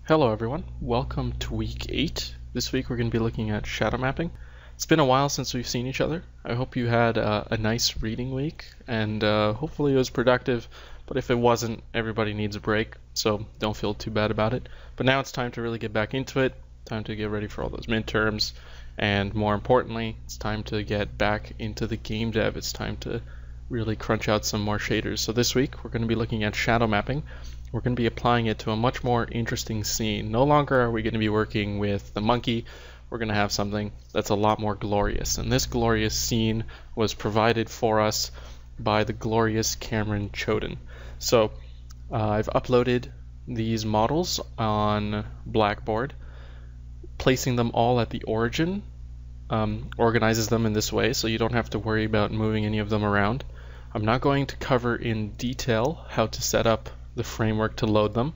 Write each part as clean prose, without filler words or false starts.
Hello everyone, welcome to week 8. This week we're going to be looking at shadow mapping. It's been a while since we've seen each other. I hope you had a nice reading week and hopefully it was productive, but if it wasn't, everybody needs a break, so don't feel too bad about it. But now it's time to really get back into it, time to get ready for all those midterms, and more importantly, it's time to get back into the game dev. It's time to really crunch out some more shaders. So this week we're going to be looking at shadow mapping. We're going to be applying it to a much more interesting scene. No longer are we going to be working with the monkey. We're going to have something that's a lot more glorious. And this glorious scene was provided for us by the glorious Cameron Choden. So I've uploaded these models on Blackboard. Placing them all at the origin organizes them in this way, so you don't have to worry about moving any of them around. I'm not going to cover in detail how to set up the framework to load them.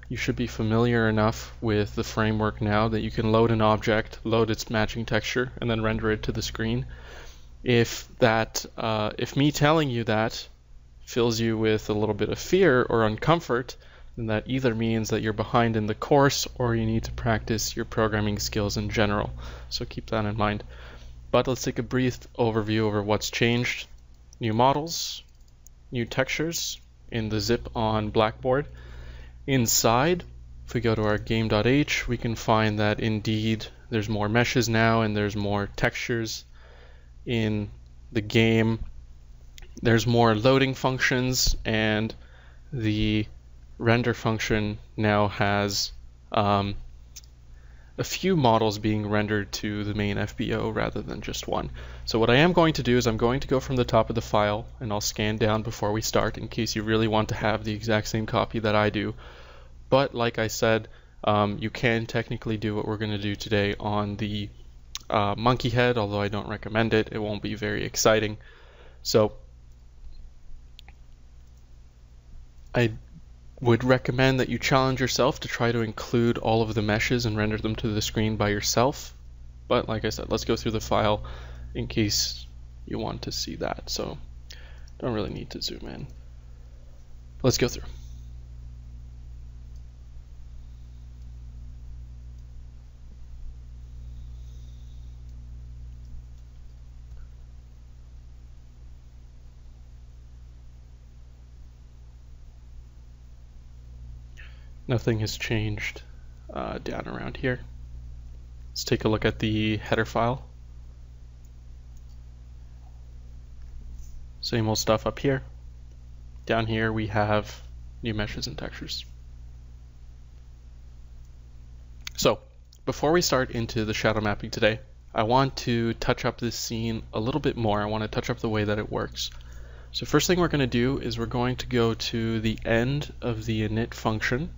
You should be familiar enough with the framework now that you can load an object, load its matching texture, and then render it to the screen. If me telling you that fills you with a little bit of fear or uncomfort, then that either means that you're behind in the course or you need to practice your programming skills in general. So keep that in mind. But let's take a brief overview over what's changed. New models, new textures in the zip on Blackboard. Inside, if we go to our game.h, we can find that indeed there's more meshes now and there's more textures in the game. There's more loading functions, and the render function now has a few models being rendered to the main FBO rather than just one. So what I am going to do is I'm going to go from the top of the file and I'll scan down before we start in case you really want to have the exact same copy that I do. But like I said, you can technically do what we're going to do today on the monkey head, although I don't recommend it. It won't be very exciting. So I would recommend that you challenge yourself to try to include all of the meshes and render them to the screen by yourself. But like I said, let's go through the file in case you want to see that. So don't really need to zoom in. Let's go through. Nothing has changed down around here. Let's take a look at the header file. Same old stuff up here. Down here we have new meshes and textures. So before we start into the shadow mapping today, I want to touch up this scene a little bit more. I want to touch up the way that it works. So first thing we're going to do is we're going to go to the end of the init function,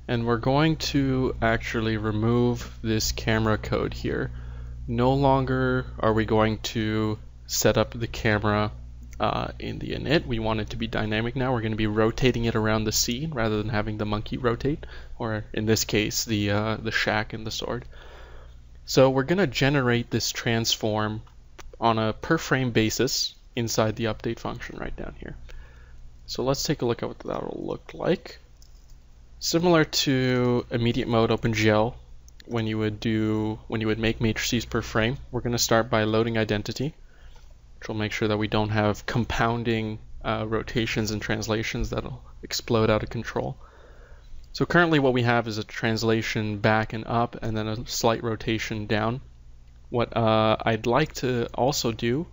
and we're going to actually remove this camera code here. No longer are we going to set up the camera in the init. We want it to be dynamic now. We're going to be rotating it around the scene rather than having the monkey rotate, or in this case the shack and the sword. So we're going to generate this transform on a per frame basis inside the update function right down here. So let's take a look at what that will look like. Similar to immediate mode OpenGL, when you would make matrices per frame, we're going to start by loading identity, which will make sure that we don't have compounding rotations and translations that'll explode out of control. So currently what we have is a translation back and up and then a slight rotation down. What I'd like to also do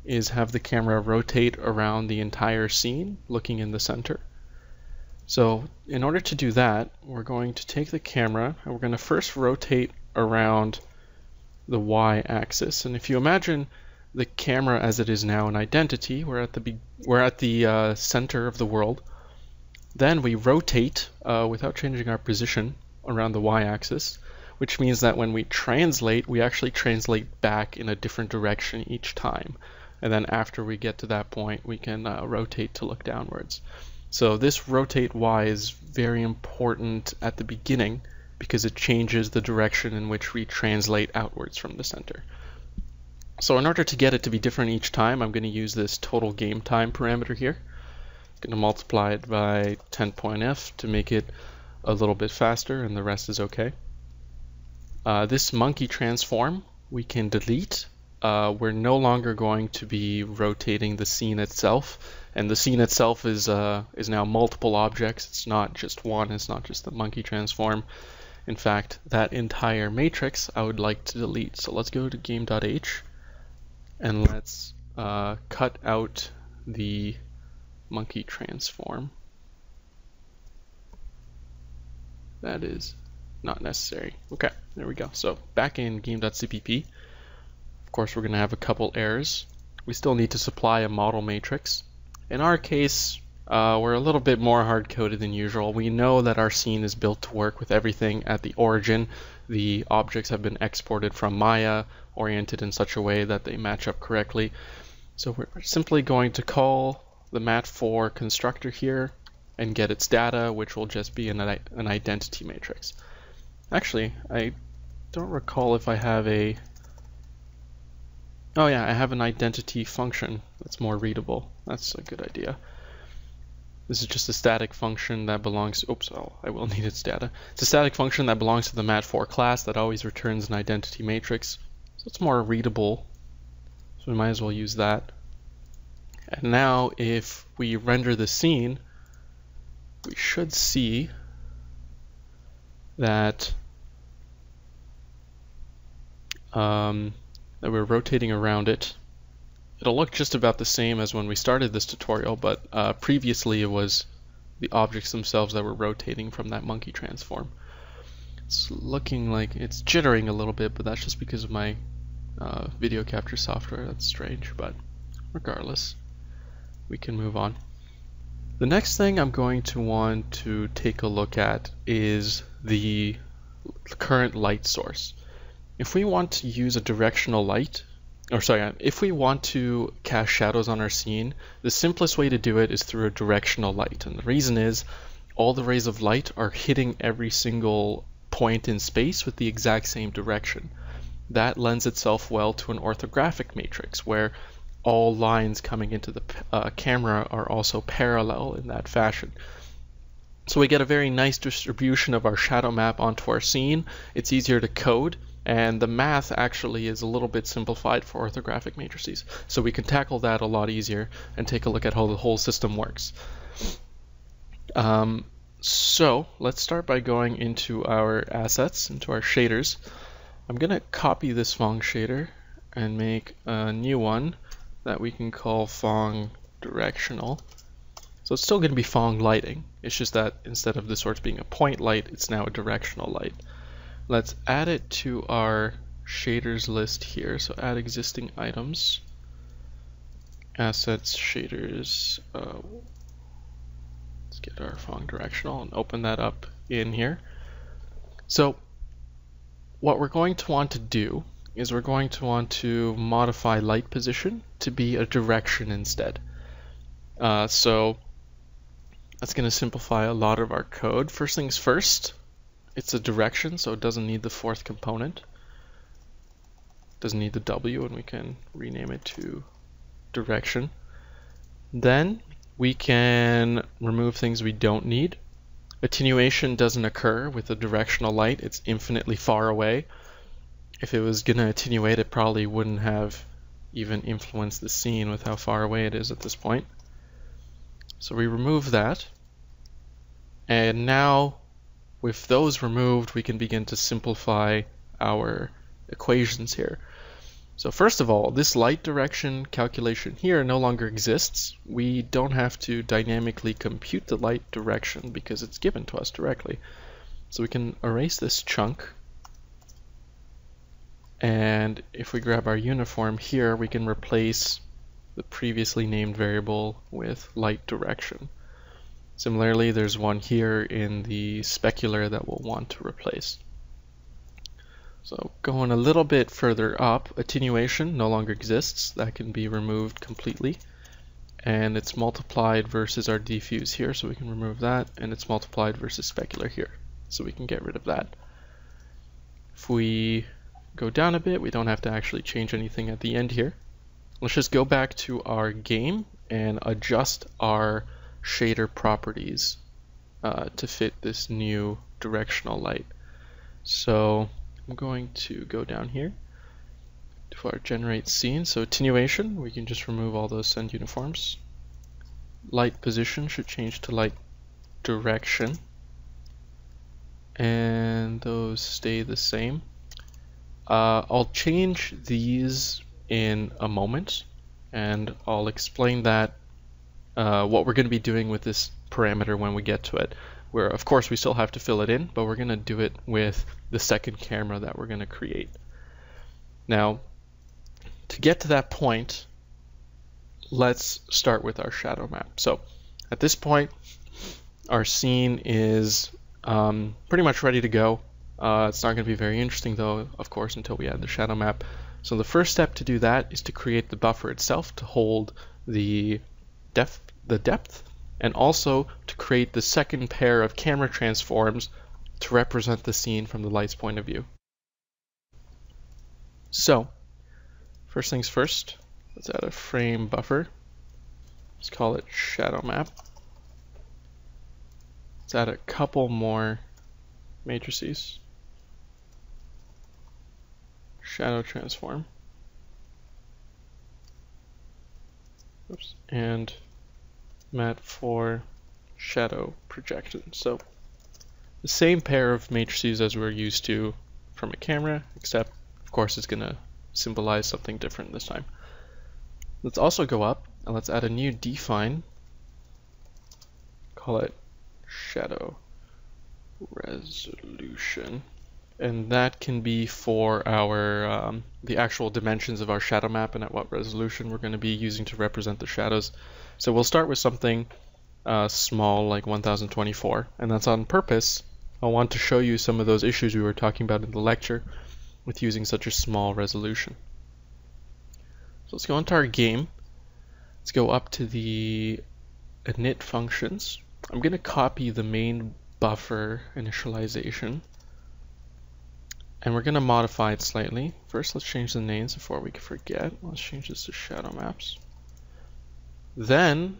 is have the camera rotate around the entire scene, looking in the center. So in order to do that, we're going to take the camera and we're going to first rotate around the y-axis. And if you imagine the camera as it is now in identity, we're at the center of the world. Then we rotate without changing our position around the y-axis, which means that when we translate, we actually translate back in a different direction each time. And then after we get to that point, we can rotate to look downwards. So this rotate Y is very important at the beginning because it changes the direction in which we translate outwards from the center. So in order to get it to be different each time, I'm going to use this total game time parameter here. I'm going to multiply it by 10.f to make it a little bit faster and the rest is okay. This monkey transform we can delete. We're no longer going to be rotating the scene itself, and the scene itself is now multiple objects. It's not just one, it's not just the monkey transform. In fact, that entire matrix I would like to delete. So let's go to game.h and let's cut out the monkey transform. That is not necessary. Okay, there we go. So back in game.cpp, of course we're going to have a couple errors. We still need to supply a model matrix. In our case, we're a little bit more hard-coded than usual. We know that our scene is built to work with everything at the origin. The objects have been exported from Maya, oriented in such a way that they match up correctly. So we're simply going to call the mat4 constructor here and get its data, which will just be an identity matrix. Actually, I don't recall if I have a... Oh yeah, I have an identity function that's more readable. That's a good idea. This is just a static function that belongs to, oops, I will need its data. It's a static function that belongs to the mat4 class that always returns an identity matrix. So it's more readable, so we might as well use that. And now if we render the scene, we should see that that we're rotating around it. It'll look just about the same as when we started this tutorial, but previously it was the objects themselves that were rotating from that monkey transform. It's looking like it's jittering a little bit, but that's just because of my video capture software. That's strange, but regardless, we can move on. The next thing I'm going to want to take a look at is the current light source. If we want to use a directional light, if we want to cast shadows on our scene, the simplest way to do it is through a directional light. And the reason is all the rays of light are hitting every single point in space with the exact same direction. That lends itself well to an orthographic matrix where all lines coming into the camera are also parallel in that fashion. So we get a very nice distribution of our shadow map onto our scene. It's easier to code, and the math actually is a little bit simplified for orthographic matrices. So we can tackle that a lot easier and take a look at how the whole system works. So let's start by going into our assets, into our shaders. I'm going to copy this Phong shader and make a new one that we can call Phong directional. So it's still going to be Phong lighting. It's just that instead of the source being a point light, it's now a directional light. Let's add it to our shaders list here. So add existing items, assets, shaders. Let's get our Phong directional and open that up in here. So what we're going to want to do is we're going to want to modify light position to be a direction instead. So that's going to simplify a lot of our code. First things first, it's a direction, so it doesn't need the fourth component. Doesn't need the W, and we can rename it to direction. Then we can remove things we don't need. Attenuation doesn't occur with a directional light. It's infinitely far away. If it was going to attenuate, it probably wouldn't have even influenced the scene with how far away it is at this point. So we remove that. And now with those removed, we can begin to simplify our equations here. So first of all, this light direction calculation here no longer exists. We don't have to dynamically compute the light direction because it's given to us directly. So we can erase this chunk. And if we grab our uniform here, we can replace the previously named variable with light direction. Similarly, there's one here in the specular that we'll want to replace. So going a little bit further up, attenuation no longer exists. That can be removed completely. And it's multiplied versus our diffuse here, so we can remove that. And it's multiplied versus specular here, so we can get rid of that. If we go down a bit, we don't have to actually change anything at the end here. Let's just go back to our game and adjust our shader properties to fit this new directional light. So I'm going to go down here to our generate scene. So attenuation, we can just remove all those send uniforms. Light position should change to light direction, and those stay the same. I'll change these in a moment, and I'll explain that what we're going to be doing with this parameter when we get to it, where of course we still have to fill it in, but we're going to do it with the second camera that we're going to create. Now, to get to that point, let's start with our shadow map. So at this point, our scene is pretty much ready to go. It's not going to be very interesting though, of course, until we add the shadow map. So the first step to do that is to create the buffer itself to hold the depth, and also to create the second pair of camera transforms to represent the scene from the light's point of view. So first things first, let's add a frame buffer. Let's call it shadow map. Let's add a couple more matrices. Shadow transform. Oops. And mat for shadow projection. So the same pair of matrices as we're used to from a camera, except of course it's going to symbolize something different this time. Let's also go up and let's add a new define. Call it shadow resolution, and that can be for our the actual dimensions of our shadow map and at what resolution we're going to be using to represent the shadows. So we'll start with something small like 1024, and that's on purpose. I want to show you some of those issues we were talking about in the lecture with using such a small resolution. So let's go into our game. Let's go up to the init functions. I'm going to copy the main buffer initialization, and we're going to modify it slightly. First, let's change the names before we can forget. Let's change this to shadow maps. Then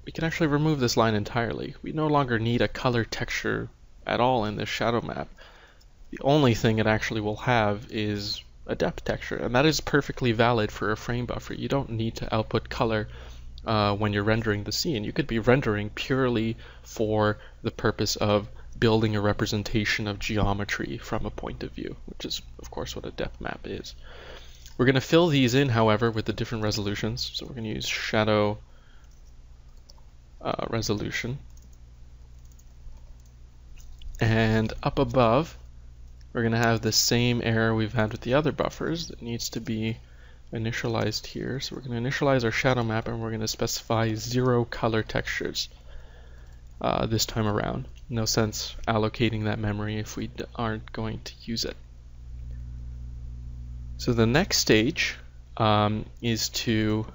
we can actually remove this line entirely. We no longer need a color texture at all in this shadow map. The only thing it actually will have is a depth texture, and that is perfectly valid for a frame buffer. You don't need to output color when you're rendering the scene. You could be rendering purely for the purpose of building a representation of geometry from a point of view, which is of course what a depth map is. We're going to fill these in, however, with the different resolutions. So we're going to use shadow resolution, and up above we're going to have the same error we've had with the other buffers that needs to be initialized here. So we're going to initialize our shadow map, and we're going to specify 0 color textures this time around. No sense allocating that memory if we aren't going to use it. So the next stage is to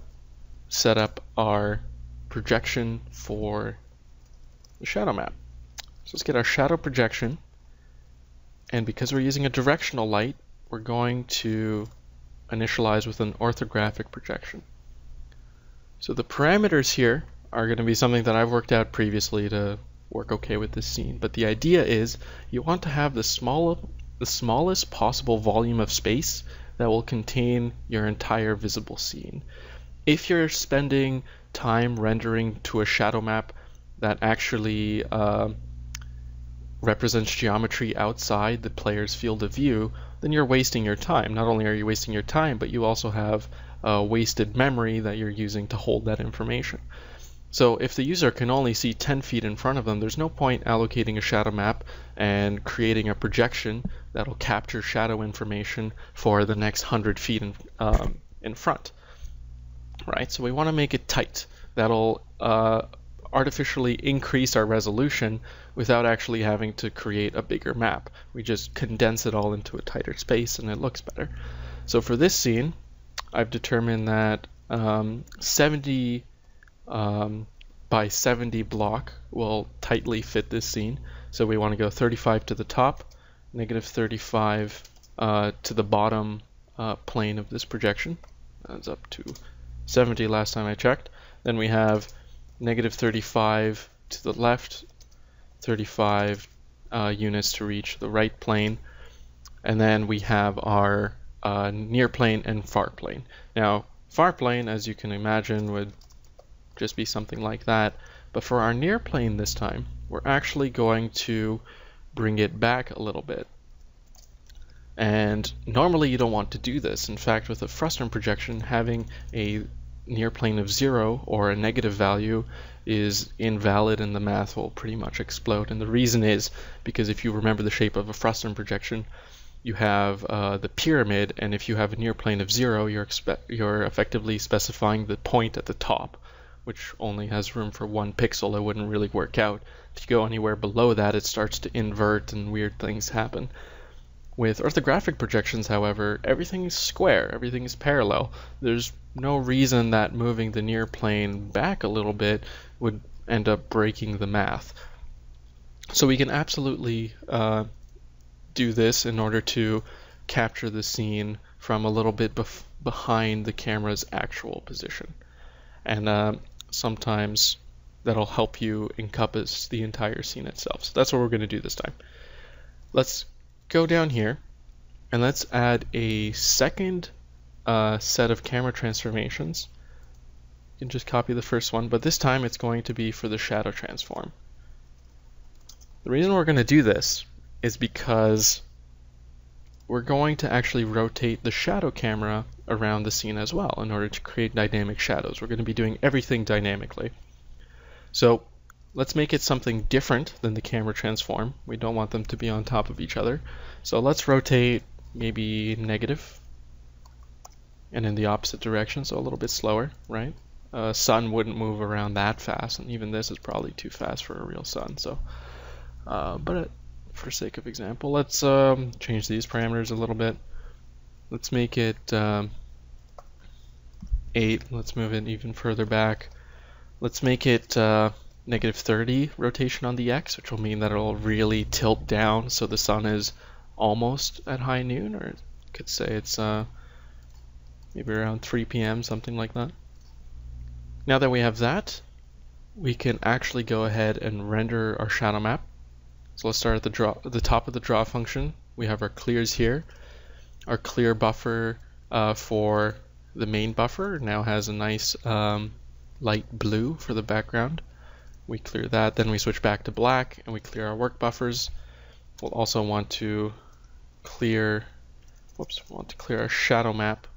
set up our projection for the shadow map. So let's get our shadow projection, and because we're using a directional light, we're going to initialize with an orthographic projection. So the parameters here are going to be something that I've worked out previously to work okay with this scene, but the idea is you want to have the smallest possible volume of space that will contain your entire visible scene. If you're spending time rendering to a shadow map that actually represents geometry outside the player's field of view, then you're wasting your time. Not only are you wasting your time, but you also have wasted memory that you're using to hold that information. So if the user can only see 10 feet in front of them, there's no point allocating a shadow map and creating a projection that'll capture shadow information for the next 100 feet in front. Right? So we want to make it tight. That'll artificially increase our resolution without actually having to create a bigger map. We just condense it all into a tighter space and it looks better. So for this scene, I've determined that 70 by 70 block will tightly fit this scene. So we want to go 35 to the top, negative 35 to the bottom plane of this projection. That's up to 70 last time I checked. Then we have negative 35 to the left 35 units to reach the right plane. And then we have our near plane and far plane. Now, far plane, as you can imagine, would just be something like that. But for our near plane this time, we're actually going to bring it back a little bit. And normally you don't want to do this. In fact, with a frustum projection, having a near plane of 0 or a negative value is invalid, and the math will pretty much explode. And the reason is because if you remember the shape of a frustum projection, you have the pyramid, and if you have a near plane of 0, you're effectively specifying the point at the top, which only has room for 1 pixel. It wouldn't really work out. If you go anywhere below that, it starts to invert and weird things happen. With orthographic projections, however, everything is square, everything is parallel. There's no reason that moving the near plane back a little bit would end up breaking the math. So we can absolutely do this in order to capture the scene from a little bit behind the camera's actual position. And sometimes that'll help you encompass the entire scene itself. So that's what we're going to do this time. Let's go down here and let's add a second set of camera transformations. You can just copy the first one, but this time it's going to be for the shadow transform. The reason we're going to do this is because we're going to actually rotate the shadow camera around the scene as well in order to create dynamic shadows. We're going to be doing everything dynamically. So let's make it something different than the camera transform. We don't want them to be on top of each other. So let's rotate maybe negative and in the opposite direction, so a little bit slower, right? Sun wouldn't move around that fast, and even this is probably too fast for a real sun. So, but for sake of example, let's change these parameters a little bit. Let's make it 8. Let's move it even further back. Let's make it negative 30 rotation on the X, which will mean that it'll really tilt down so the sun is almost at high noon, or you could say it's maybe around 3 p.m., something like that. Now that we have that, we can actually go ahead and render our shadow map. So let's start at the top of the draw function. We have our clears here. Our clear buffer for the main buffer now has a nice light blue for the background. We clear that, then we switch back to black and we clear our work buffers. We'll also want to clear, our shadow map.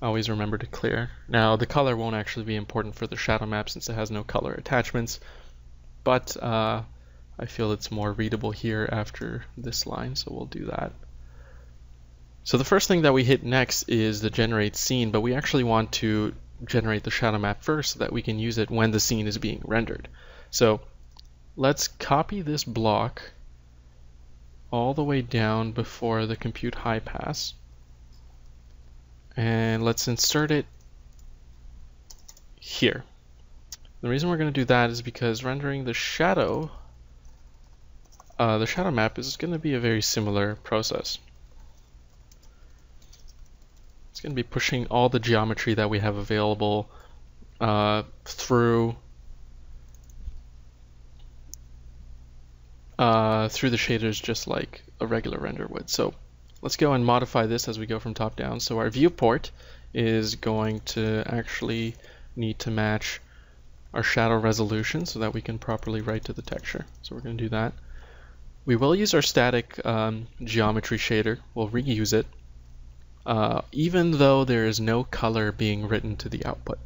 Always remember to clear. Now the color won't actually be important for the shadow map since it has no color attachments, but I feel it's more readable here after this line, so we'll do that. So the first thing that we hit next is the generate scene, but we actually want to generate the shadow map first so that we can use it when the scene is being rendered. So let's copy this block all the way down before the compute high pass, and let's insert it here. The reason we're going to do that is because rendering the shadow map is going to be a very similar process. It's going to be pushing all the geometry that we have available through the shaders, just like a regular render would. So let's go and modify this as we go from top down. So our viewport is going to actually need to match our shadow resolution so that we can properly write to the texture. So we're going to do that. We will use our static geometry shader. We'll reuse it, even though there is no color being written to the output.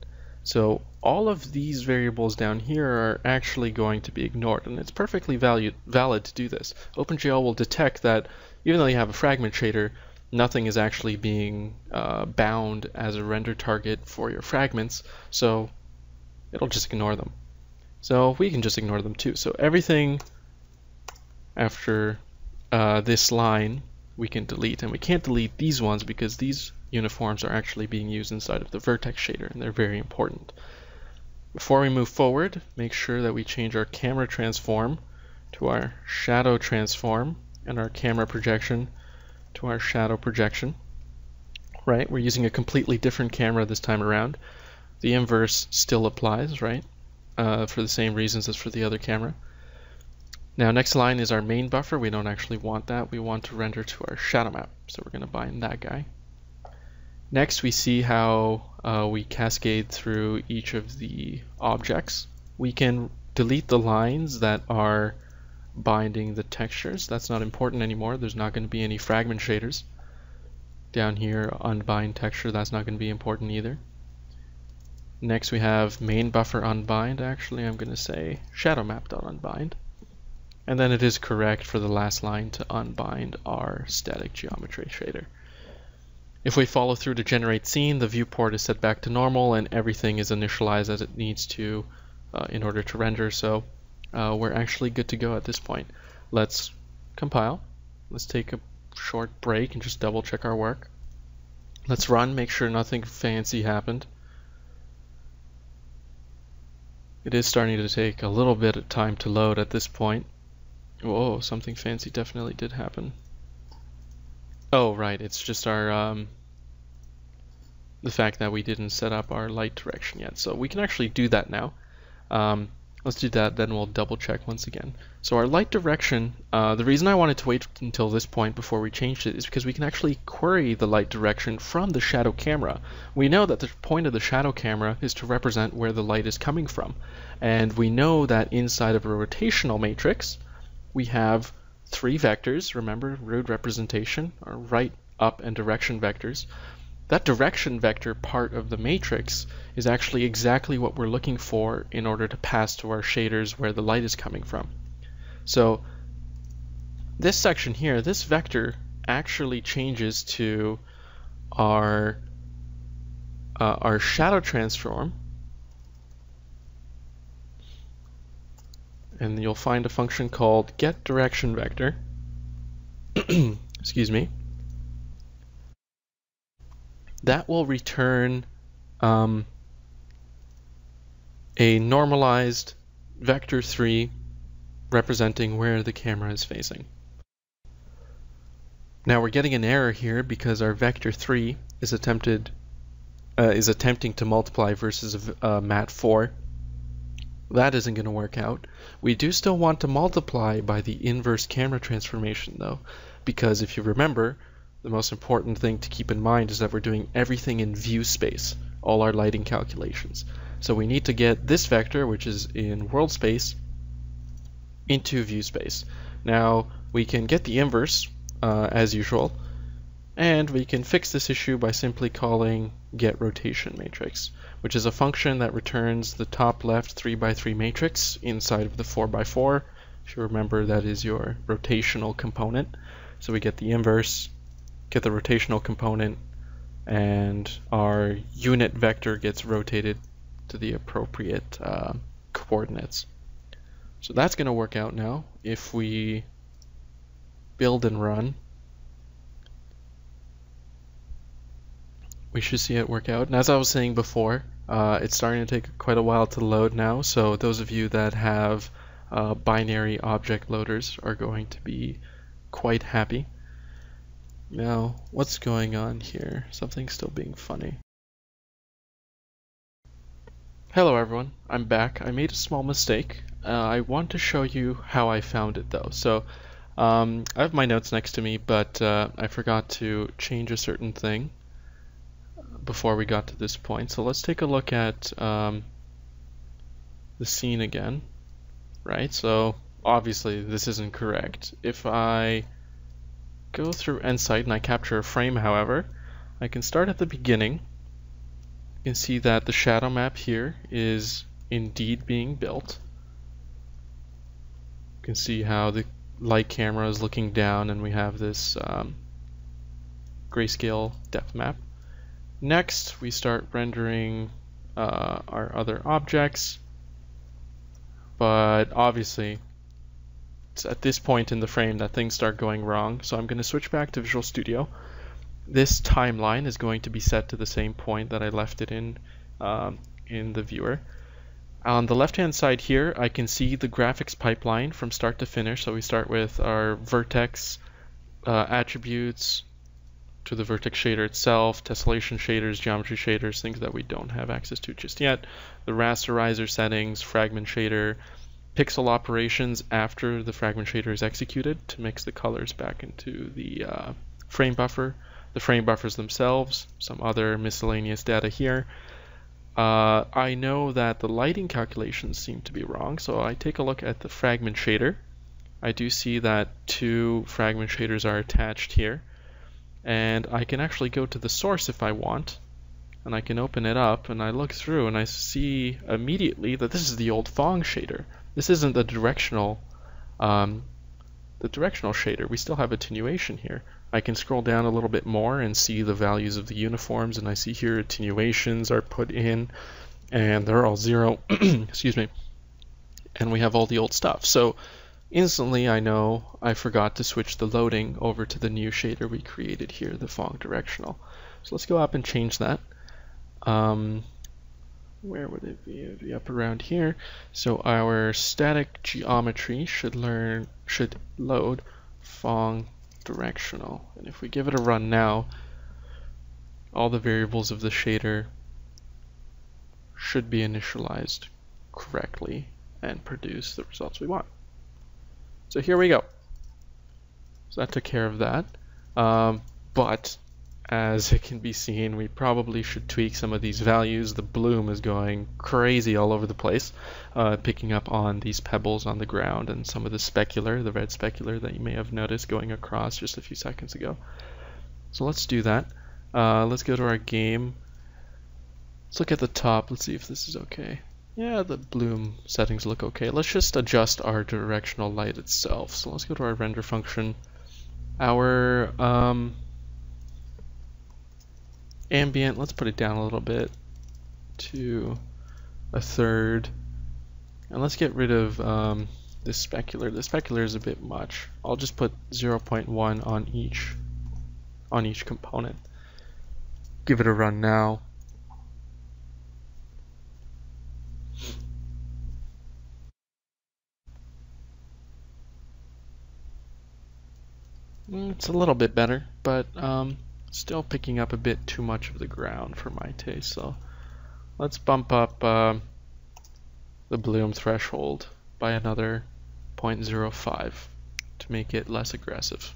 So all of these variables down here are actually going to be ignored, and it's perfectly valid to do this. OpenGL will detect that even though you have a fragment shader, nothing is actually being bound as a render target for your fragments, so it'll just ignore them. So we can just ignore them too. So everything after this line we can delete, and we can't delete these ones because these uniforms are actually being used inside of the vertex shader, and they're very important. Before we move forward, make sure that we change our camera transform to our shadow transform and our camera projection to our shadow projection. Right, we're using a completely different camera this time around. The inverse still applies, right? for the same reasons as for the other camera. Now next line is our main buffer. We don't actually want that. We want to render to our shadow map. So we're going to bind that guy. Next we see how we cascade through each of the objects. We can delete the lines that are binding the textures. That's not important anymore. There's not going to be any fragment shaders. Down here, unbind texture, that's not going to be important either. Next we have main buffer unbind. Actually, I'm going to say shadow map.unbind. And then it is correct for the last line to unbind our static geometry shader. If we follow through to generate scene, the viewport is set back to normal and everything is initialized as it needs to in order to render. So we're actually good to go at this point. Let's compile. Let's take a short break and just double check our work. Let's run, make sure nothing fancy happened. It is starting to take a little bit of time to load at this point. Whoa, something fancy definitely did happen. Oh, right, it's just our the fact that we didn't set up our light direction yet. So we can actually do that now. Let's do that, then we'll double check once again. So our light direction, the reason I wanted to wait until this point before we changed it is because we can actually query the light direction from the shadow camera. We know that the point of the shadow camera is to represent where the light is coming from. And we know that inside of a rotational matrix, we have 3 vectors. Remember, root representation, or right, up, and direction vectors. That direction vector part of the matrix is actually exactly what we're looking for in order to pass to our shaders where the light is coming from. So this section here, this vector actually changes to our shadow transform, and you'll find a function called getDirectionVector. Excuse me. That will return a normalized vector 3 representing where the camera is facing. Now we're getting an error here because our vector 3 is attempting to multiply versus mat 4. That isn't going to work out. We do still want to multiply by the inverse camera transformation though, because if you remember, the most important thing to keep in mind is that we're doing everything in view space, all our lighting calculations. So we need to get this vector, which is in world space, into view space. Now we can get the inverse as usual, and we can fix this issue by simply calling getRotationMatrix, which is a function that returns the top left 3x3 matrix inside of the 4x4. If you remember, that is your rotational component. So we get the inverse, get the rotational component, and our unit vector gets rotated to the appropriate coordinates. So that's going to work out now. If we build and run, we should see it work out. And as I was saying before, it's starting to take quite a while to load now, so those of you that have binary object loaders are going to be quite happy. Now, what's going on here? Something's still being funny. Hello everyone, I'm back. I made a small mistake. I want to show you how I found it though. So I have my notes next to me, but I forgot to change a certain thing before we got to this point. So let's take a look at the scene again, right? So obviously this isn't correct. If I go through Nsight and I capture a frame, however, I can start at the beginning. You can see that the shadow map here is indeed being built. You can see how the light camera is looking down and we have this grayscale depth map. Next, we start rendering our other objects, but obviously it's at this point in the frame that things start going wrong. So I'm going to switch back to Visual Studio. This timeline is going to be set to the same point that I left it in the viewer. On the left-hand side here, I can see the graphics pipeline from start to finish. So we start with our vertex attributes, to the vertex shader itself, tessellation shaders, geometry shaders, things that we don't have access to just yet, the rasterizer settings, fragment shader, pixel operations after the fragment shader is executed to mix the colors back into the frame buffer, the frame buffers themselves, some other miscellaneous data here. I know that the lighting calculations seem to be wrong, so I take a look at the fragment shader. I do see that 2 fragment shaders are attached here, and I can actually go to the source if I want, and I can open it up and I look through and I see immediately that this is the old Phong shader. This isn't the directional shader. We still have attenuation here. I can scroll down a little bit more and see the values of the uniforms, and I see here attenuations are put in and they're all 0. Excuse me. And we have all the old stuff. So instantly I know I forgot to switch the loading over to the new shader we created here, the Phong directional. So let's go up and change that. Where would it be? It would be up around here. So our static geometry should load Phong directional. And if we give it a run now, all the variables of the shader should be initialized correctly and produce the results we want. So here we go. So that took care of that. But as it can be seen, we probably should tweak some of these values. The bloom is going crazy all over the place, picking up on these pebbles on the ground and some of the specular, the red specular that you may have noticed going across just a few seconds ago. So let's do that. Let's go to our game. Let's look at the top. Let's see if this is okay. Yeah, the bloom settings look okay. Let's just adjust our directional light itself. So let's go to our render function. Our ambient, let's put it down a little bit to 1/3. And let's get rid of this specular. The specular is a bit much. I'll just put 0.1 on each component. Give it a run now. It's a little bit better, but still picking up a bit too much of the ground for my taste. So let's bump up the bloom threshold by another 0.05 to make it less aggressive.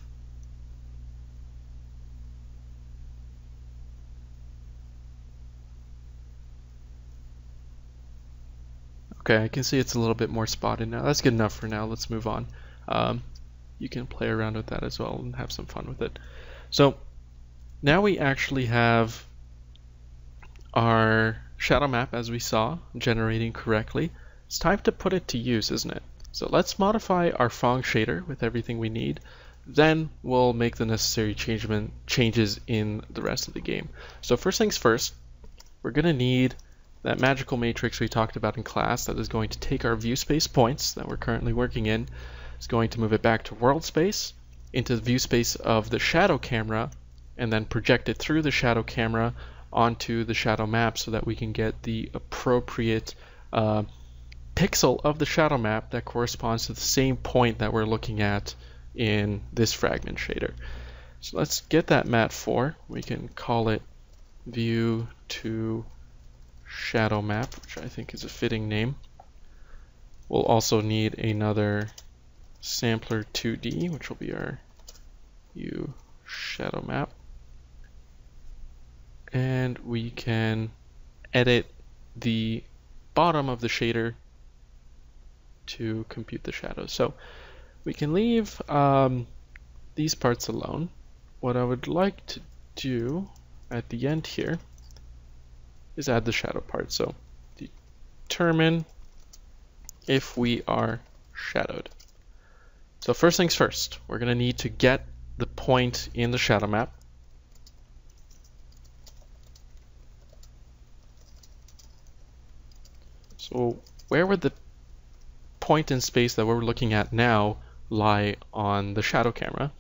Okay, I can see it's a little bit more spotted now. That's good enough for now. Let's move on. You can play around with that as well and have some fun with it. So now we actually have our shadow map, as we saw, generating correctly. It's time to put it to use, isn't it? So let's modify our Phong shader with everything we need. Then we'll make the necessary changes in the rest of the game. So first things first, we're going to need that magical matrix we talked about in class that is going to take our view space points that we're currently working in. It's going to move it back to world space, into the view space of the shadow camera, and then project it through the shadow camera onto the shadow map so that we can get the appropriate pixel of the shadow map that corresponds to the same point that we're looking at in this fragment shader. So let's get that mat4. We can call it view to shadow map, which I think is a fitting name. We'll also need another sampler 2D, which will be our view shadow map. And we can edit the bottom of the shader to compute the shadows. So we can leave these parts alone. What I would like to do at the end here is add the shadow part. So determine if we are shadowed. So first things first, we're going to need to get the point in the shadow map. So where would the point in space that we're looking at now lie on the shadow camera?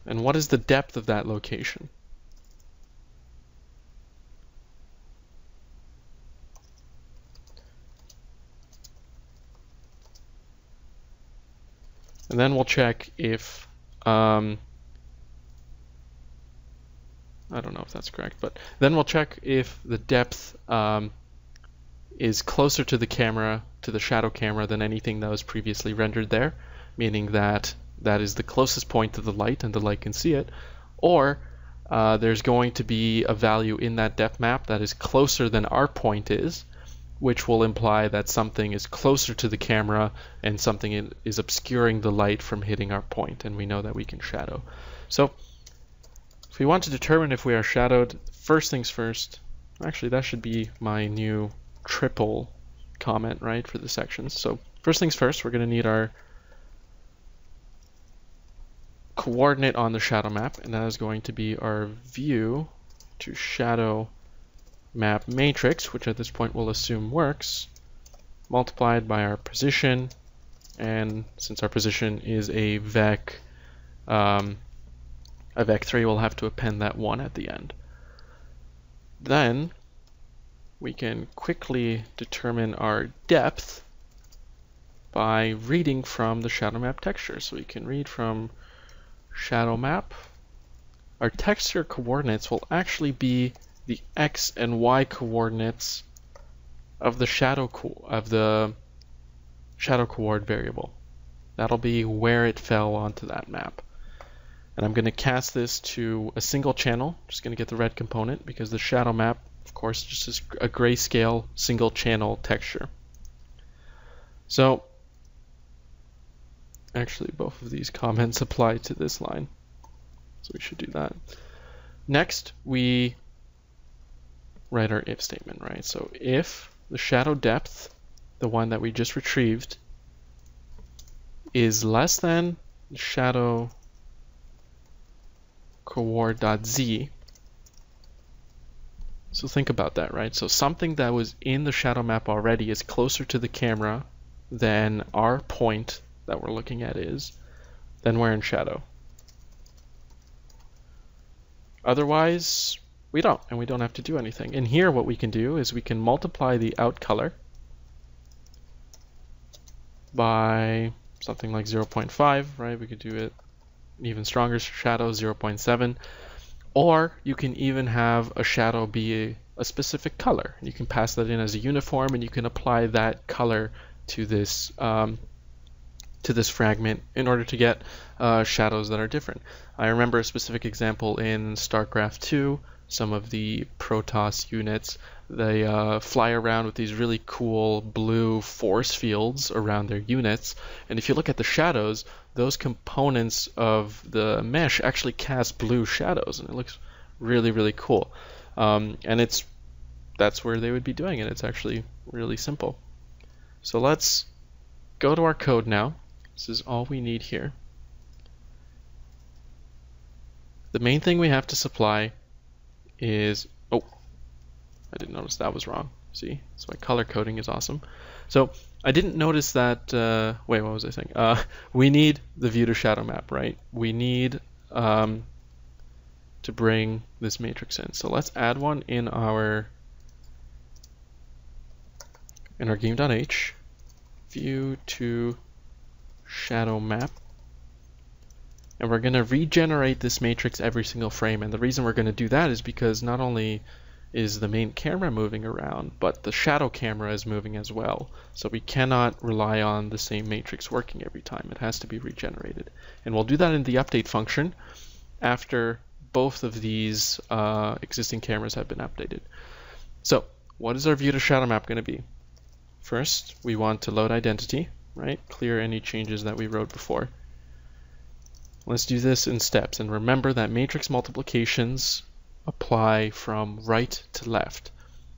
And what is the depth of that location? And then we'll check if, I don't know if that's correct, but then we'll check if the depth is closer to the camera, to the shadow camera, than anything that was previously rendered there, meaning that that is the closest point to the light and the light can see it, or there's going to be a value in that depth map that is closer than our point is, which will imply that something is closer to the camera and something is obscuring the light from hitting our point, and we know that we can shadow. So if we want to determine if we are shadowed, first things first, actually that should be my new triple comment, right, for the sections. So first things first, we're going to need our coordinate on the shadow map, and that is going to be our view to shadow map matrix, which at this point we'll assume works, multiplied by our position, and since our position is a vec3, we'll have to append that 1 at the end. Then we can quickly determine our depth by reading from the shadow map texture. So we can read from shadow map. Our texture coordinates will actually be the x and y coordinates of the shadow coord variable. That'll be where it fell onto that map. And I'm going to cast this to a single channel. Just going to get the red component because the shadow map, of course, just is a grayscale single channel texture. So actually both of these comments apply to this line, so we should do that. Next we write our if statement, right? So if the shadow depth, the one that we just retrieved, is less than shadow coord.z, so think about that, right? So something that was in the shadow map already is closer to the camera than our point that we're looking at is, then we're in shadow. Otherwise, we don't, and we don't have to do anything. And here what we can do is we can multiply the out color by something like 0.5, right? We could do it even stronger shadow, 0.7. Or you can even have a shadow be a specific color. You can pass that in as a uniform, and you can apply that color to this fragment in order to get shadows that are different. I remember a specific example in StarCraft 2. Some of the Protoss units, they fly around with these really cool blue force fields around their units, and if you look at the shadows, those components of the mesh actually cast blue shadows, and it looks really, really cool. And that's where they would be doing it. It's actually really simple. So let's go to our code now. This is all we need here. The main thing we have to supply is, oh, I didn't notice that was wrong. See, that's why color coding is awesome. So I didn't notice that, wait, what was I saying? We need the view to shadow map, right? We need to bring this matrix in. So let's add one in our game.h, view to shadow map. And we're going to regenerate this matrix every single frame. And the reason we're going to do that is because not only is the main camera moving around, but the shadow camera is moving as well. So we cannot rely on the same matrix working every time. It has to be regenerated. And we'll do that in the update function after both of these existing cameras have been updated. So what is our view to shadow map going to be? First, we want to load identity, right? Clear any changes that we wrote before. Let's do this in steps, and remember that matrix multiplications apply from right to left.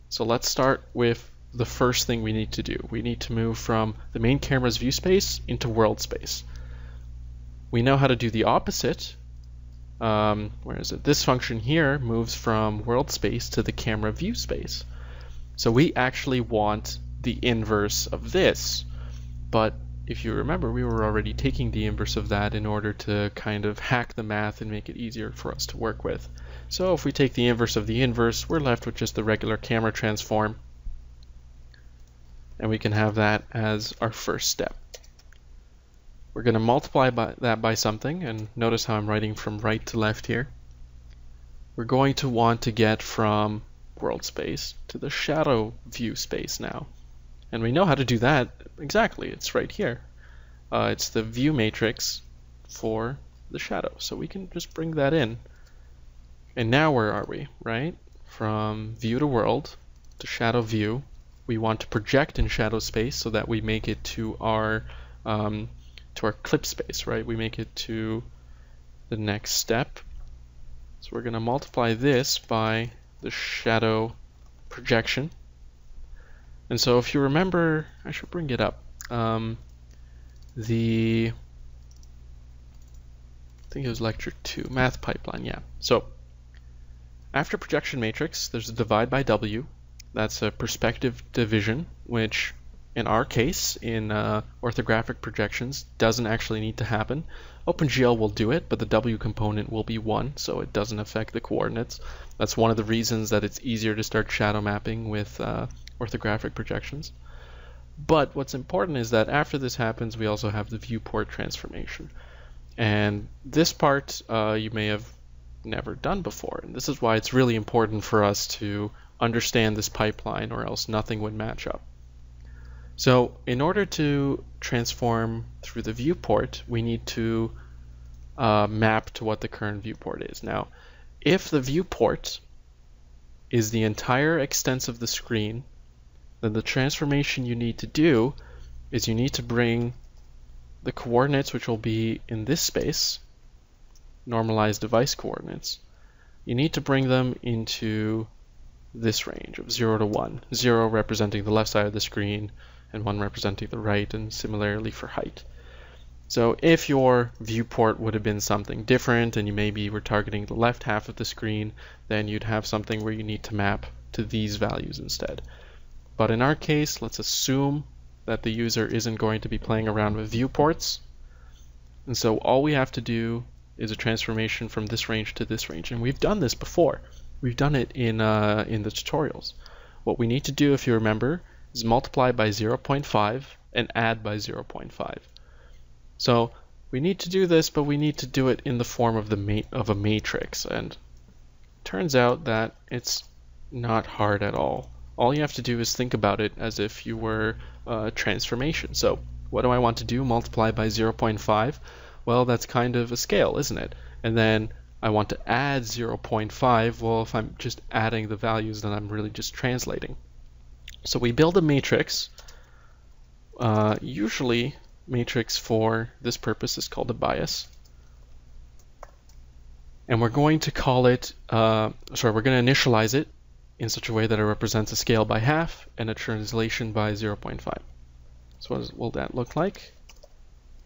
So let's start with the first thing we need to do. We need to move from the main camera's view space into world space. We know how to do the opposite. Where is it? This function here moves from world space to the camera view space. So we actually want the inverse of this, but if you remember, we were already taking the inverse of that in order to kind of hack the math and make it easier for us to work with. So if we take the inverse of the inverse, we're left with just the regular camera transform, and we can have that as our first step. We're going to multiply that by something, and notice how I'm writing from right to left here. We're going to want to get from world space to the shadow view space now. And we know how to do that exactly. It's right here. It's the view matrix for the shadow. So we can just bring that in. And now where are we, right? From view to world to shadow view. We want to project in shadow space so that we make it to our clip space, right? We make it to the next step. So we're going to multiply this by the shadow projection. And so if you remember, I should bring it up. I think it was lecture 2, math pipeline, yeah. So after projection matrix, there's a divide by W. That's a perspective division, which in our case, in orthographic projections, doesn't actually need to happen. OpenGL will do it, but the W component will be 1, so it doesn't affect the coordinates. That's one of the reasons that it's easier to start shadow mapping with orthographic projections. But what's important is that after this happens, we also have the viewport transformation. And this part you may have never done before, and this is why it's really important for us to understand this pipeline, or else nothing would match up. So in order to transform through the viewport, we need to map to what the current viewport is. Now, if the viewport is the entire extent of the screen, then the transformation you need to do is you need to bring the coordinates, which will be in this space, normalized device coordinates, you need to bring them into this range of 0 to 1, 0 representing the left side of the screen and 1 representing the right, and similarly for height. So if your viewport would have been something different and you maybe were targeting the left half of the screen, then you'd have something where you need to map to these values instead. But in our case, let's assume that the user isn't going to be playing around with viewports, and so all we have to do is a transformation from this range to this range, and we've done this before. We've done it in the tutorials. What we need to do, if you remember, is multiply by 0.5 and add by 0.5. So we need to do this, but we need to do it in the form of a matrix, and it turns out that it's not hard at all. All you have to do is think about it as if you were a transformation. So what do I want to do? Multiply by 0.5. Well, that's kind of a scale, isn't it? And then I want to add 0.5. Well, if I'm just adding the values, then I'm really just translating. So we build a matrix. Usually, matrix for this purpose is called a bias. And we're going to call it, we're going to initialize it in such a way that it represents a scale by half and a translation by 0.5. So what will that look like?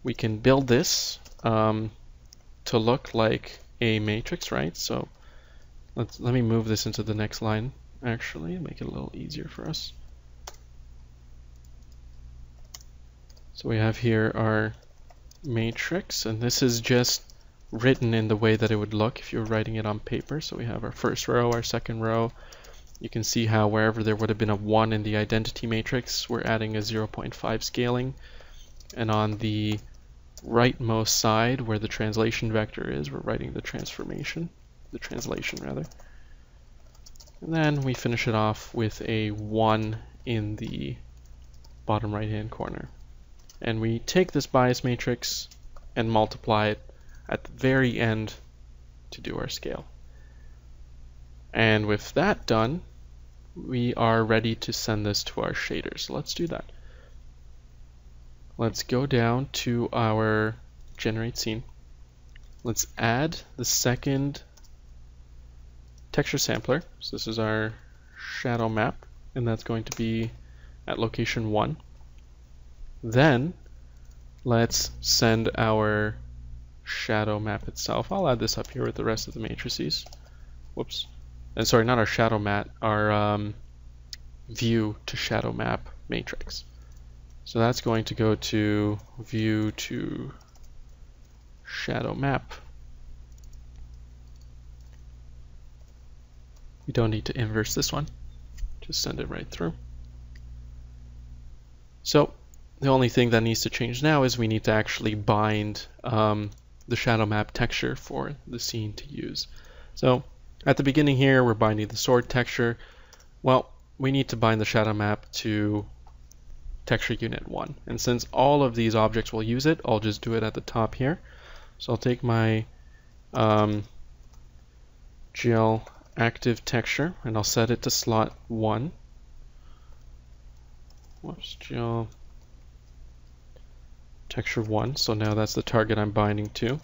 We can build this to look like a matrix, right? So let me move this into the next line, actually, make it a little easier for us. So we have here our matrix, and this is just written in the way that it would look if you were writing it on paper. So we have our first row, our second row. You can see how wherever there would have been a 1 in the identity matrix, we're adding a 0.5 scaling. And on the rightmost side, where the translation vector is, we're writing the translation rather. And then we finish it off with a 1 in the bottom right hand corner. And we take this bias matrix and multiply it at the very end to do our scale. And with that done, we are ready to send this to our shaders. So let's do that. Let's go down to our generate scene. Let's add the second texture sampler. So this is our shadow map, and that's going to be at location 1. Then let's send our shadow map itself. I'll add this up here with the rest of the matrices. Whoops. And sorry, not our shadow map, our view to shadow map matrix. So that's going to go to view to shadow map. We don't need to inverse this one. Just send it right through. So the only thing that needs to change now is we need to actually bind the shadow map texture for the scene to use. So at the beginning here, we're binding the sword texture. Well, we need to bind the shadow map to texture unit 1. And since all of these objects will use it, I'll just do it at the top here. So I'll take my GL active texture and I'll set it to slot 1. Whoops, GL texture 1. So now that's the target I'm binding to.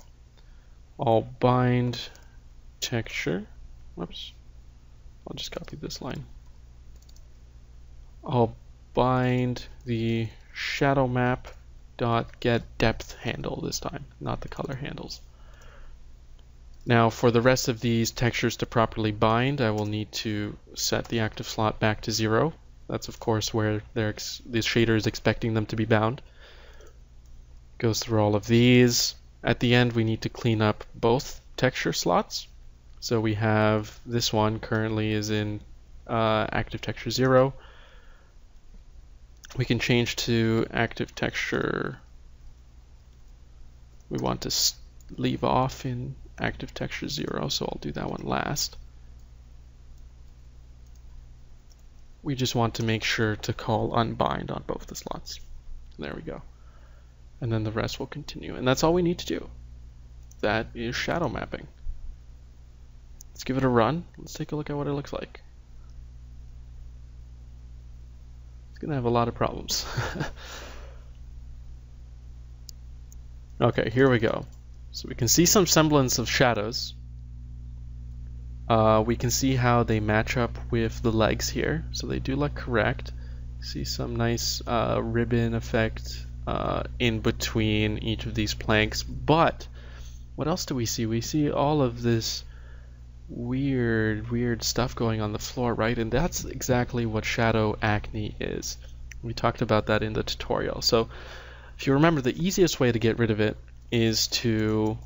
I'll bind texture. Whoops. I'll just copy this line. I'll bind the shadow map dot get depth handle this time, not the color handles. Now for the rest of these textures to properly bind, I will need to set the active slot back to 0. That's of course where this shader is expecting them to be bound. Goes through all of these. At the end we need to clean up both texture slots. So we have this one currently is in active texture 0. We can change to active texture. We want to leave off in active texture 0, so I'll do that one last. We just want to make sure to call unbind on both the slots. There we go. And then the rest will continue. And that's all we need to do. That is shadow mapping. Let's give it a run. Let's take a look at what it looks like. It's going to have a lot of problems. Okay, here we go. So we can see some semblance of shadows. We can see how they match up with the legs here. So they do look correct. See some nice ribbon effect in between each of these planks. But what else do we see? We see all of this weird stuff going on the floor, right? And that's exactly what shadow acne is. We talked about that in the tutorial. So if you remember, the easiest way to get rid of it is to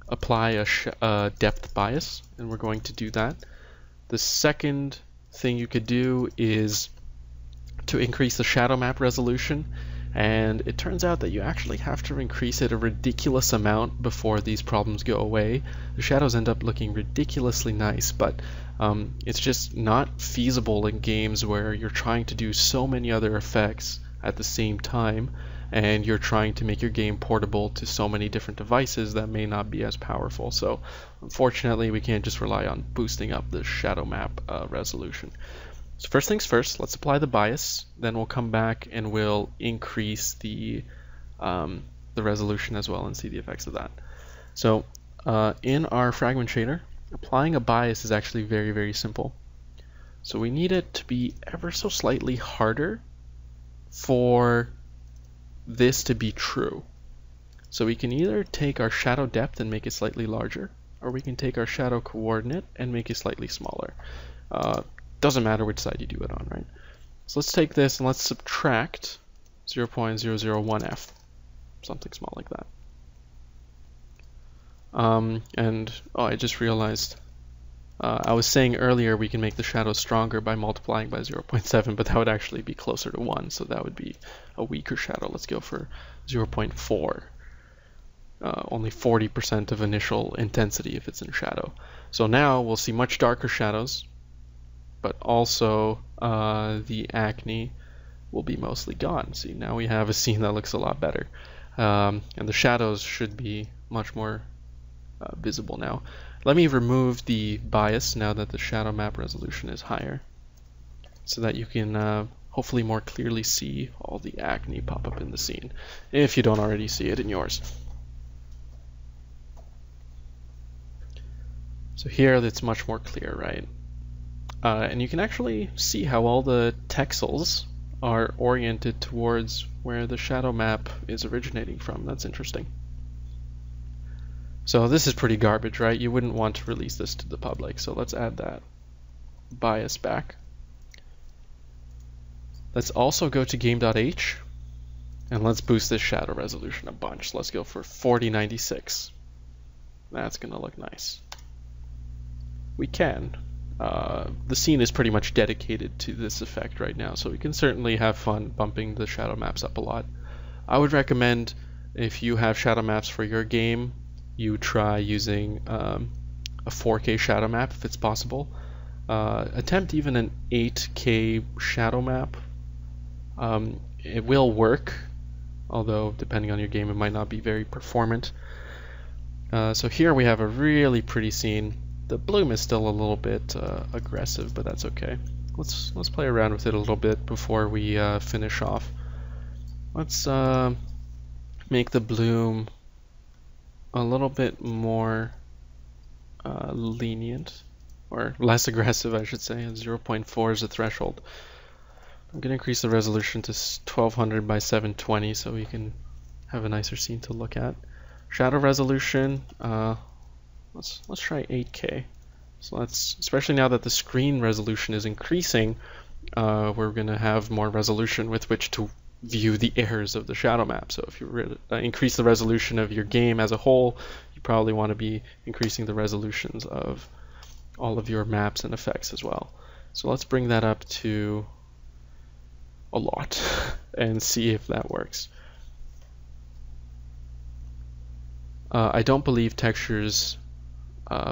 apply a depth bias, and we're going to do that. The second thing you could do is to increase the shadow map resolution, and it turns out that you actually have to increase it a ridiculous amount before these problems go away. The shadows end up looking ridiculously nice, but it's just not feasible in games where you're trying to do so many other effects at the same time, and you're trying to make your game portable to so many different devices that may not be as powerful. So unfortunately we can't just rely on boosting up the shadow map resolution. So first things first, let's apply the bias, then we'll come back and we'll increase the resolution as well and see the effects of that. So in our fragment shader, applying a bias is actually very simple. So we need it to be ever so slightly harder for this to be true. So we can either take our shadow depth and make it slightly larger, or we can take our shadow coordinate and make it slightly smaller. Doesn't matter which side you do it on, right? So let's take this and let's subtract 0.001f, something small like that. I just realized I was saying earlier we can make the shadow stronger by multiplying by 0.7, but that would actually be closer to 1, so that would be a weaker shadow. Let's go for 0.4. Only 40% of initial intensity if it's in shadow. So now we'll see much darker shadows, but also the acne will be mostly gone. See, now we have a scene that looks a lot better. And the shadows should be much more visible now. Let me remove the bias now that the shadow map resolution is higher, so that you can hopefully more clearly see all the acne pop up in the scene, if you don't already see it in yours. So here it's much more clear, right? And you can actually see how all the texels are oriented towards where the shadow map is originating from. That's interesting. So this is pretty garbage, right? You wouldn't want to release this to the public. So let's add that bias back. Let's also go to game.h and let's boost this shadow resolution a bunch. Let's go for 4096. That's gonna look nice. We can. the scene is pretty much dedicated to this effect right now, so we can certainly have fun bumping the shadow maps up a lot. I would recommend, if you have shadow maps for your game, you try using a 4K shadow map if it's possible. Attempt even an 8K shadow map. It will work, although depending on your game it might not be very performant. So here we have a really pretty scene. The bloom is still a little bit aggressive, but that's okay. Let's play around with it a little bit before we finish off. Let's make the bloom a little bit more lenient, or less aggressive I should say. 0.4 is the threshold. I'm going to increase the resolution to 1200 by 720 so we can have a nicer scene to look at. Shadow resolution, let's try 8K. So let's, especially now that the screen resolution is increasing, we're going to have more resolution with which to view the errors of the shadow map. So if you increase the resolution of your game as a whole, you probably want to be increasing the resolutions of all of your maps and effects as well. So let's bring that up to a lot and see if that works. I don't believe textures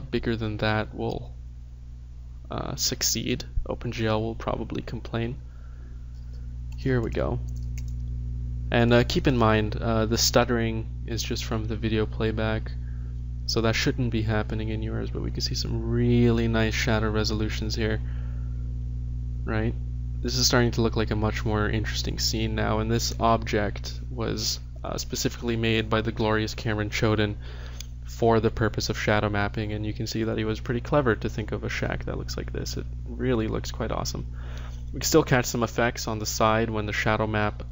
bigger than that will succeed. OpenGL will probably complain. Here we go. And keep in mind, the stuttering is just from the video playback, so that shouldn't be happening in yours, but we can see some really nice shadow resolutions here, right? This is starting to look like a much more interesting scene now, and this object was specifically made by the glorious Cameron Choden for the purpose of shadow mapping, and you can see that he was pretty clever to think of a shack that looks like this. It really looks quite awesome. We can still catch some effects on the side when the shadow map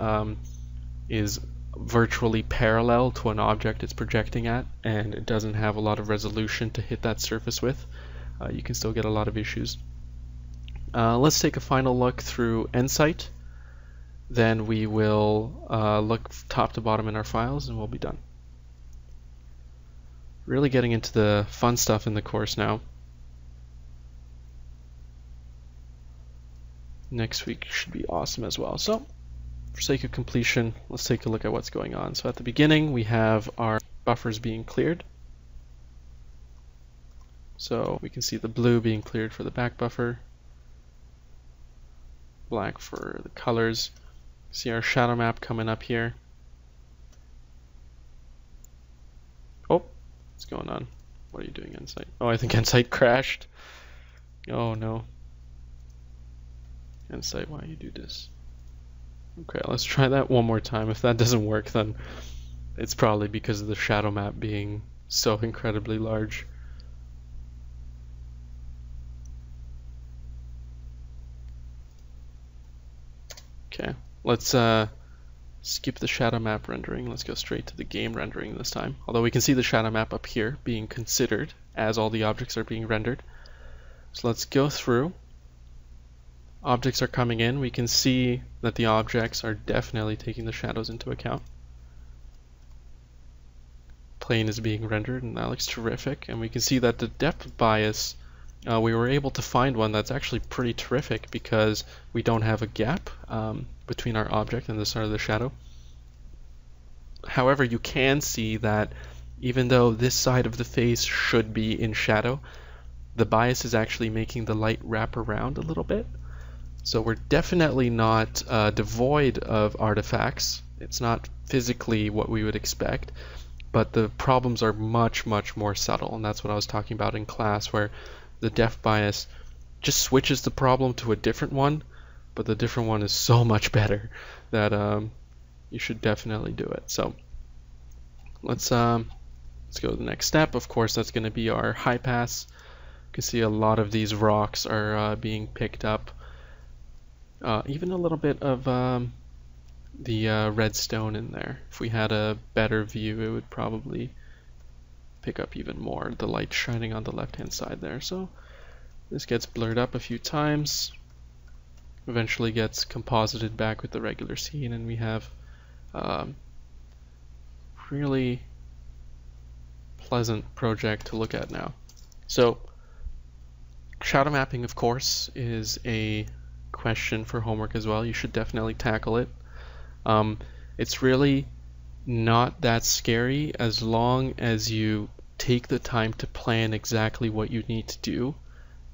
is virtually parallel to an object it's projecting at, and it doesn't have a lot of resolution to hit that surface with. You can still get a lot of issues. Let's take a final look through Insight. Then we will look top to bottom in our files and we'll be done. Really getting into the fun stuff in the course now. Next week should be awesome as well. So, for sake of completion, let's take a look at what's going on. So at the beginning we have our buffers being cleared. So we can see the blue being cleared for the back buffer, black for the colors. See our shadow map coming up here. Oh, what's going on? What are you doing, Insight? Oh, I think Insight crashed. Oh no. Insight, why you do this? Okay, let's try that one more time. If that doesn't work, then it's probably because of the shadow map being so incredibly large. Okay. Let's skip the shadow map rendering. Let's go straight to the game rendering this time. Although we can see the shadow map up here being considered as all the objects are being rendered. So let's go through. Objects are coming in. We can see that the objects are definitely taking the shadows into account. Plane is being rendered and that looks terrific. And we can see that the depth bias, we were able to find one that's actually pretty terrific because we don't have a gap between our object and the start of the shadow. However, you can see that even though this side of the face should be in shadow, the bias is actually making the light wrap around a little bit. So we're definitely not devoid of artifacts. It's not physically what we would expect, but the problems are much, much more subtle, and that's what I was talking about in class, where the depth bias just switches the problem to a different one, but the different one is so much better that you should definitely do it. So let's go to the next step. Of course, that's going to be our high pass. You can see a lot of these rocks are being picked up. Even a little bit of the redstone in there. If we had a better view, it would probably pick up even more. The light shining on the left-hand side there. So this gets blurred up a few times. Eventually gets composited back with the regular scene, and we have really pleasant project to look at now. So Shadow mapping, of course, is a question for homework as well. You should definitely tackle it. It's really not that scary as long as you take the time to plan exactly what you need to do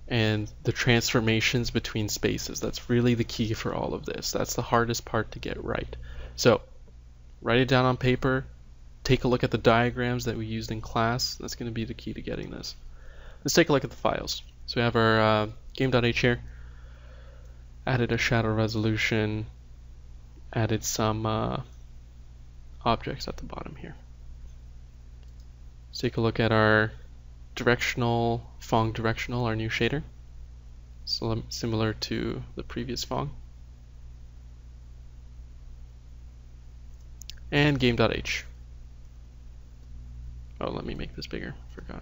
and the transformations between spaces. That's really the key for all of this. That's the hardest part to get right. So write it down on paper, take a look at the diagrams that we used in class. That's going to be the key to getting this. Let's take a look at the files. So we have our game.h here, added a shadow resolution, added some objects at the bottom here. Let's take a look at our directional, Phong directional, our new shader. So similar to the previous Phong. And game.h. Oh, let me make this bigger, forgot.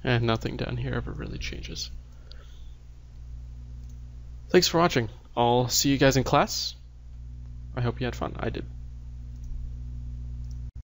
And nothing down here ever really changes. Thanks for watching. I'll see you guys in class. I hope you had fun. I did.